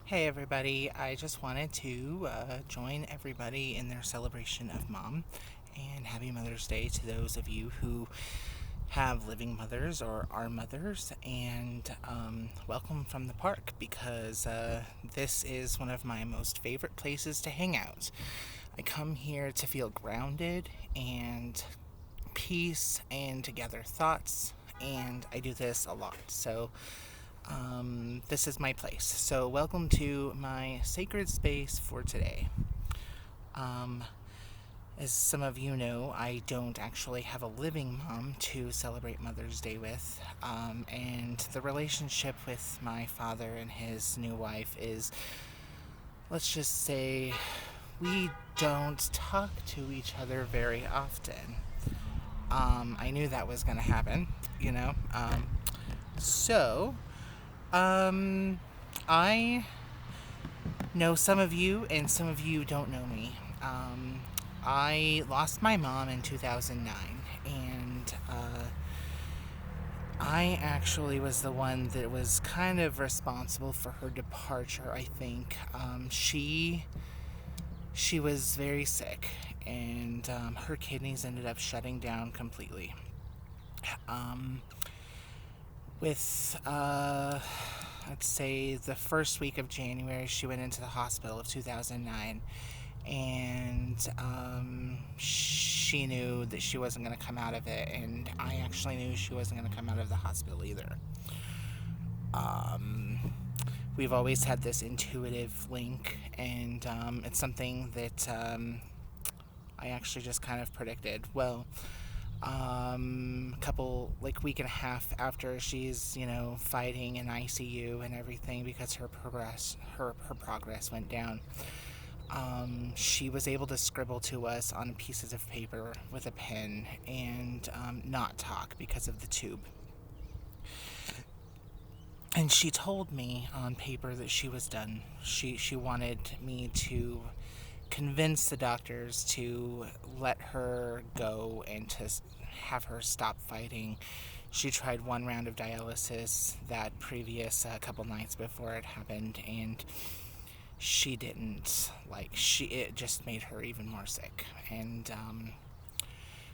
Hey everybody, I just wanted to join everybody in their celebration of Mom and happy Mother's Day to those of you who have living mothers or are mothers, and welcome from the park because this is one of my most favorite places to hang out. I come here to feel grounded and peace and to gather thoughts, and I do this a lot. So this is my place. So, welcome to my sacred space for today. Um, as some of you know, I don't actually have a living mom to celebrate Mother's Day with. And the relationship with my father and his new wife is, let's just say, we don't talk to each other very often. I knew that was going to happen, you know. So, um, I know some of you, and some of you don't know me. I lost my mom in 2009, and I actually was the one that was kind of responsible for her departure. I think she was very sick, and her kidneys ended up shutting down completely. Um, with let's say the first week of January, she went into the hospital of 2009, and she knew that she wasn't going to come out of it, and I actually knew she wasn't going to come out of the hospital either. Um, we've always had this intuitive link, and it's something that I actually just kind of predicted. Well, a couple like week and a half after she's fighting in ICU and everything because her progress went down. She was able to scribble to us on pieces of paper with a pen and not talk because of the tube. And she told me on paper that she was done. She wanted me to convince the doctors to let her go and to have her stop fighting. She tried one round of dialysis that previous couple nights before it happened, and she didn't like she it just made her even more sick, and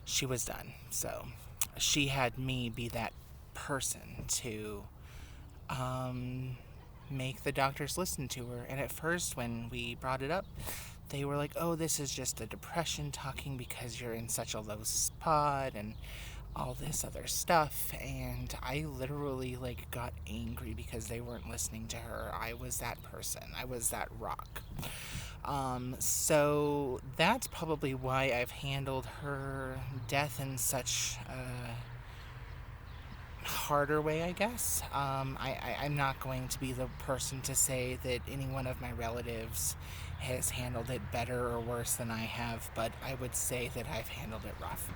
she was done. So she had me be that person to um, make the doctors listen to her. And at first, when we brought it up, they were like, "Oh, this is just a depression talking because you're in such a low spot and all this other stuff." And I literally like got angry because they weren't listening to her. I was that person. I was that rock. So that's probably why I've handled her death in such a harder way, I guess. I'm not going to be the person to say that any one of my relatives has handled it better or worse than I have, but I would say that I've handled it rough.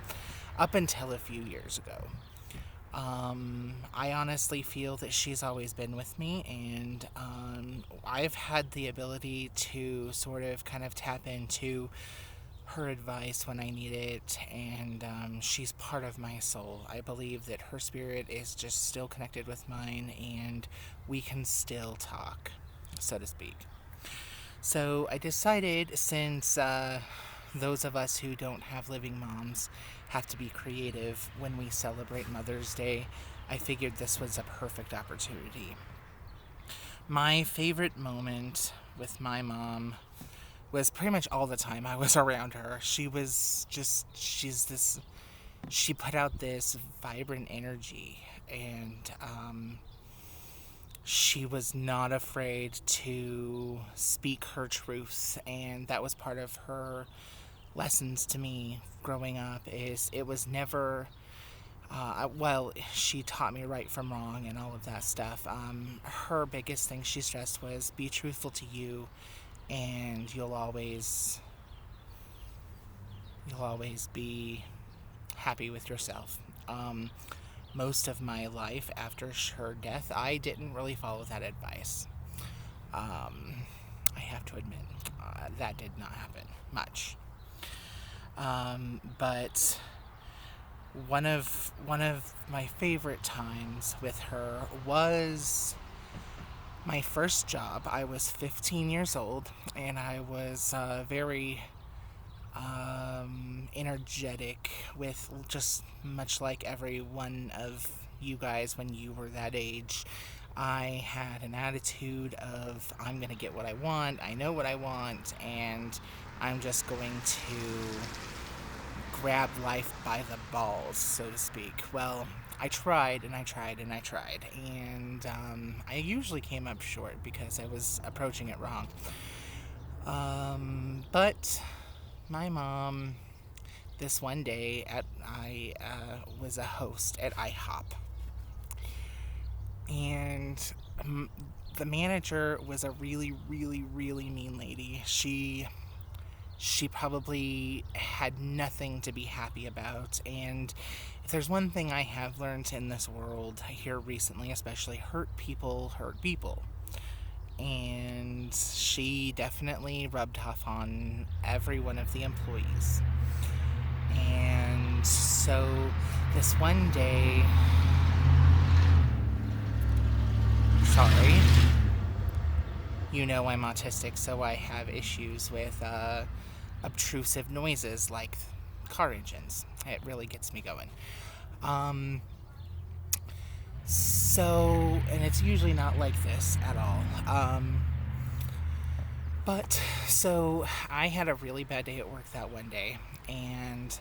Up until a few years ago. I honestly feel that she's always been with me, and I've had the ability to sort of kind of tap into her advice when I need it, and she's part of my soul. I believe that her spirit is just still connected with mine, and we can still talk, so to speak. So I decided, since those of us who don't have living moms have to be creative when we celebrate Mother's Day, I figured this was a perfect opportunity. My favorite moment with my mom was pretty much all the time I was around her. She put out this vibrant energy, and she was not afraid to speak her truth, and that was part of her lessons to me growing up. Is it was never well, she taught me right from wrong and all of that stuff. Her biggest thing she stressed was be truthful to you, and you'll always be happy with yourself. Most of my life after her death, I didn't really follow that advice. Um, I have to admit, that did not happen much. But one of my favorite times with her was My first job, I was 15 years old, and I was very energetic, with just much like every one of you guys when you were that age. I had an attitude of, I'm going to get what I want, I know what I want, and I'm just going to grab life by the balls, so to speak. Well, I tried and I tried and I tried, and I usually came up short because I was approaching it wrong. But my mom, this one day, I was a host at IHOP, and the manager was a really, really, really mean lady. She probably had nothing to be happy about. And if there's one thing I have learned in this world here recently, especially, hurt people hurt people. And she definitely rubbed off on every one of the employees. And so this one day, sorry, you know I'm autistic, so I have issues with obtrusive noises like car engines. It really gets me going. Um, and it's usually not like this at all. So I had a really bad day at work that one day, and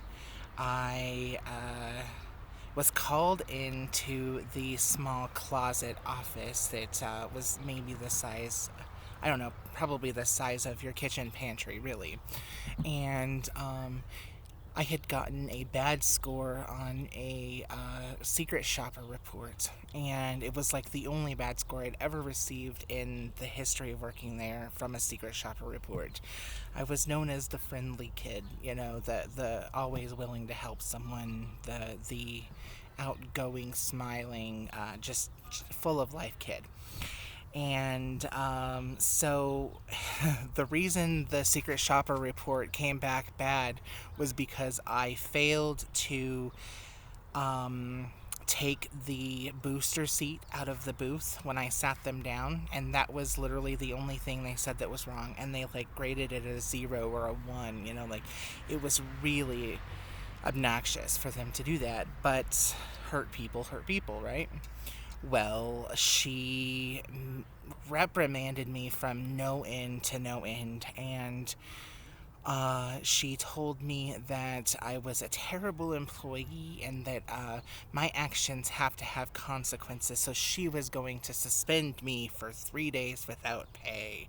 I was called into the small closet office that was maybe the size, I don't know, probably the size of your kitchen pantry, really. And I had gotten a bad score on a secret shopper report, and it was like the only bad score I'd ever received in the history of working there from a secret shopper report. I was known as the friendly kid, the always willing to help someone, the outgoing, smiling, just full of life kid. And so the reason the secret shopper report came back bad was because I failed to take the booster seat out of the booth when I sat them down, and that was literally the only thing they said that was wrong, and they like graded it a 0 or a 1, like it was really obnoxious for them to do that, but hurt people, right? Well, she reprimanded me from no end to no end, and she told me that I was a terrible employee and that my actions have to have consequences, so she was going to suspend me for 3 days without pay.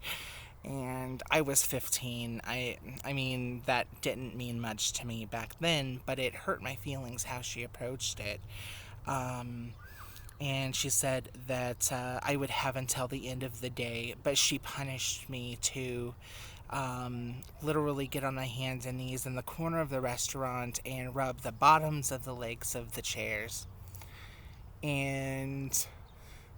And I was 15. I mean, that didn't mean much to me back then, but it hurt my feelings how she approached it. And she said that I would have until the end of the day, but she punished me to literally get on my hands and knees in the corner of the restaurant and rub the bottoms of the legs of the chairs. And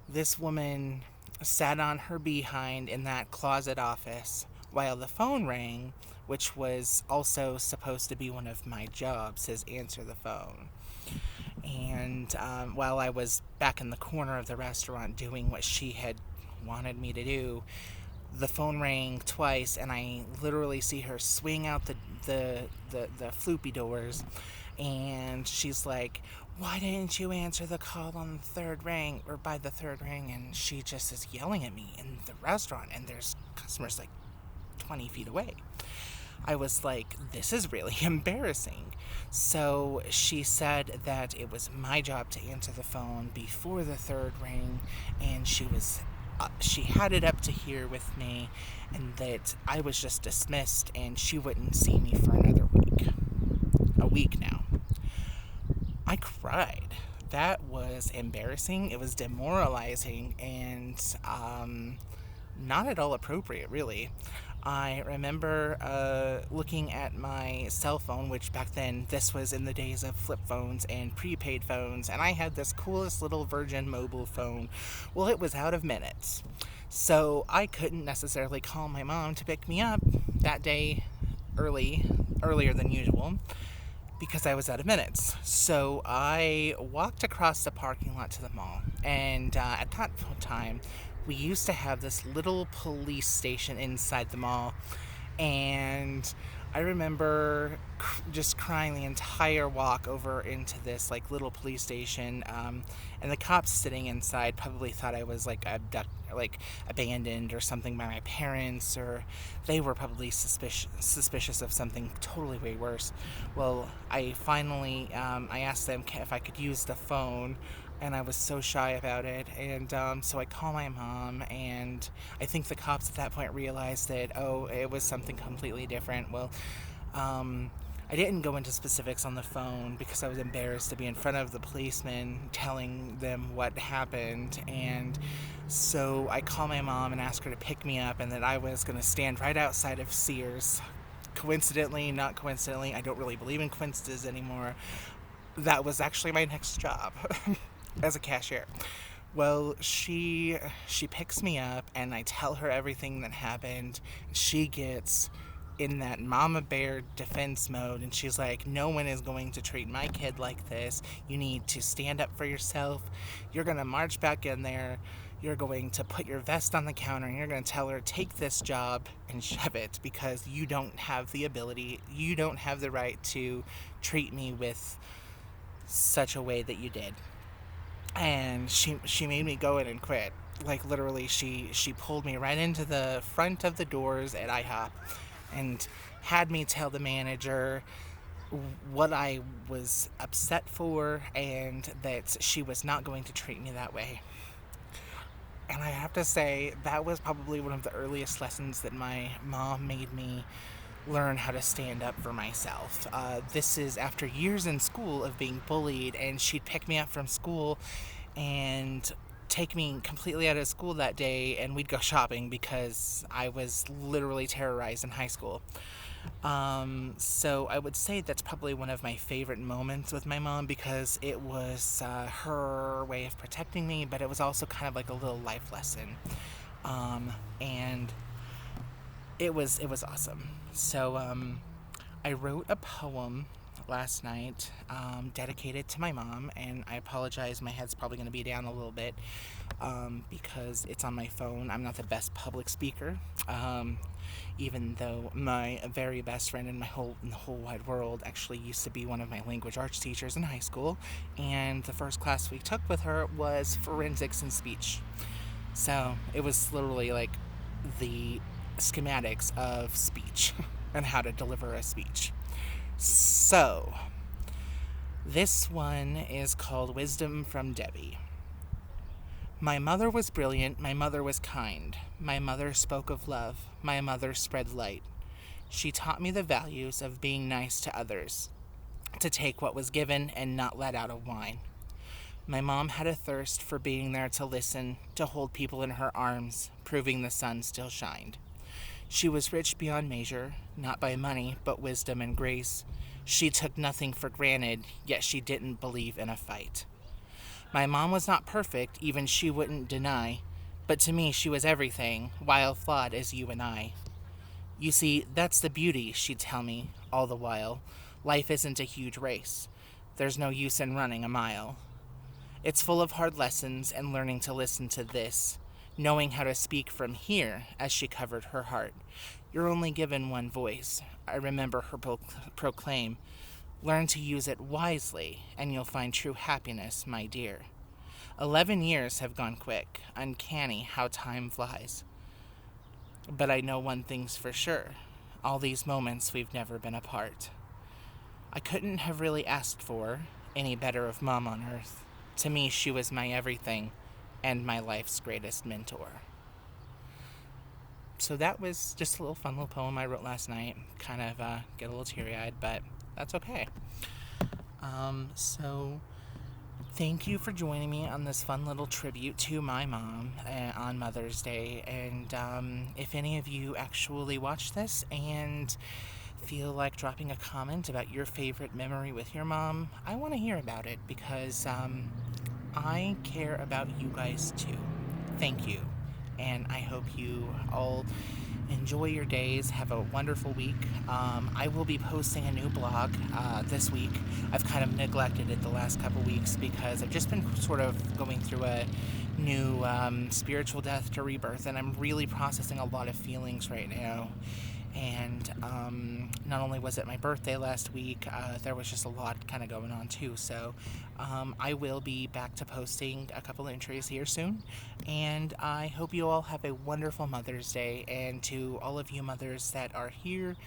this woman sat on her behind in that closet office while the phone rang, which was also supposed to be one of my jobs, is answer the phone. And while I was back in the corner of the restaurant doing what she had wanted me to do, the phone rang twice, and I literally see her swing out the floopy doors, and she's like, "Why didn't you answer the call on the third ring, or by the third ring?" And she just is yelling at me in the restaurant, and there's customers like 20 feet away. I was like, this is really embarrassing. So she said that it was my job to answer the phone before the third ring, and she had it up to here with me, and that I was just dismissed, and she wouldn't see me for another week. A week now. I cried. That was embarrassing. It was demoralizing, and not at all appropriate, really. I remember looking at my cell phone, which back then, this was in the days of flip phones and prepaid phones, and I had this coolest little Virgin mobile phone. Well, it was out of minutes. So I couldn't necessarily call my mom to pick me up that day earlier than usual, because I was out of minutes. So I walked across the parking lot to the mall, and at that time, we used to have this little police station inside the mall, and I remember just crying the entire walk over into this like little police station, and the cops sitting inside probably thought I was like like abandoned or something by my parents, or they were probably suspicious of something totally way worse. Well, I finally I asked them if I could use the phone, and I was so shy about it. And so I call my mom, and I think the cops at that point realized that, oh, it was something completely different. Well, um, I didn't go into specifics on the phone because I was embarrassed to be in front of the policeman telling them what happened. And so I call my mom and ask her to pick me up, and that I was going to stand right outside of Sears. Coincidentally, not coincidentally, I don't really believe in coincidences anymore. That was actually my next job as a cashier. Well, she picks me up, and I tell her everything that happened. She gets in that mama bear defense mode, and she's like, no one is going to treat my kid like this. You need to stand up for yourself. You're going to march back in there. You're going to put your vest on the counter, and you're going to tell her, take this job and shove it, because you don't have the ability, you don't have the right to treat me with such a way that you did. And she made me go in and quit. Like, literally, she pulled me right into the front of the doors at IHOP and had me tell the manager what I was upset for, and that she was not going to treat me that way. And I have to say, that was probably one of the earliest lessons that my mom made me learn how to stand up for myself. This is after years in school of being bullied, and she'd pick me up from school and take me completely out of school that day, and we'd go shopping because I was literally terrorized in high school. So I would say that's probably one of my favorite moments with my mom, because it was her way of protecting me, but it was also kind of like a little life lesson. And it was awesome. So I wrote a poem last night, dedicated to my mom, and I apologize, my head's probably going to be down a little bit, because it's on my phone. I'm not the best public speaker, even though my very best friend in the whole wide world actually used to be one of my language arts teachers in high school, and the first class we took with her was forensics and speech. So it was literally like the schematics of speech and how to deliver a speech. So, this one is called Wisdom from Debbie. My mother was brilliant, my mother was kind. My mother spoke of love, my mother spread light. She taught me the values of being nice to others, to take what was given and not let out of wine. My mom had a thirst for being there to listen, to hold people in her arms, proving the sun still shined. She was rich beyond measure, not by money, but wisdom and grace. She took nothing for granted, yet she didn't believe in a fight. My mom was not perfect, even she wouldn't deny, but to me she was everything, while flawed as you and I. You see, that's the beauty, she'd tell me, all the while. Life isn't a huge race. There's no use in running a mile. It's full of hard lessons and learning to listen to this, knowing how to speak from here, as she covered her heart. You're only given one voice, I remember her proclaim. Learn to use it wisely, and you'll find true happiness, my dear. 11 years have gone quick, uncanny how time flies. But I know one thing's for sure, all these moments we've never been apart. I couldn't have really asked for any better of Mom on earth. To me, she was my everything, and my life's greatest mentor. So that was just a little fun little poem I wrote last night. Kind of get a little teary-eyed, but that's okay. So thank you for joining me on this fun little tribute to my mom on Mother's Day. And if any of you actually watch this and feel like dropping a comment about your favorite memory with your mom, I want to hear about it, because I care about you guys too. Thank you. And I hope you all enjoy your days. Have a wonderful week. I will be posting a new blog this week. I've kind of neglected it the last couple weeks because I've just been sort of going through a new spiritual death to rebirth, and I'm really processing a lot of feelings right now. And not only was it my birthday last week, there was just a lot kind of going on too. So I will be back to posting a couple entries here soon. And I hope you all have a wonderful Mother's Day. And to all of you mothers that are here,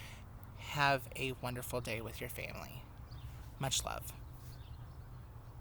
have a wonderful day with your family. Much love.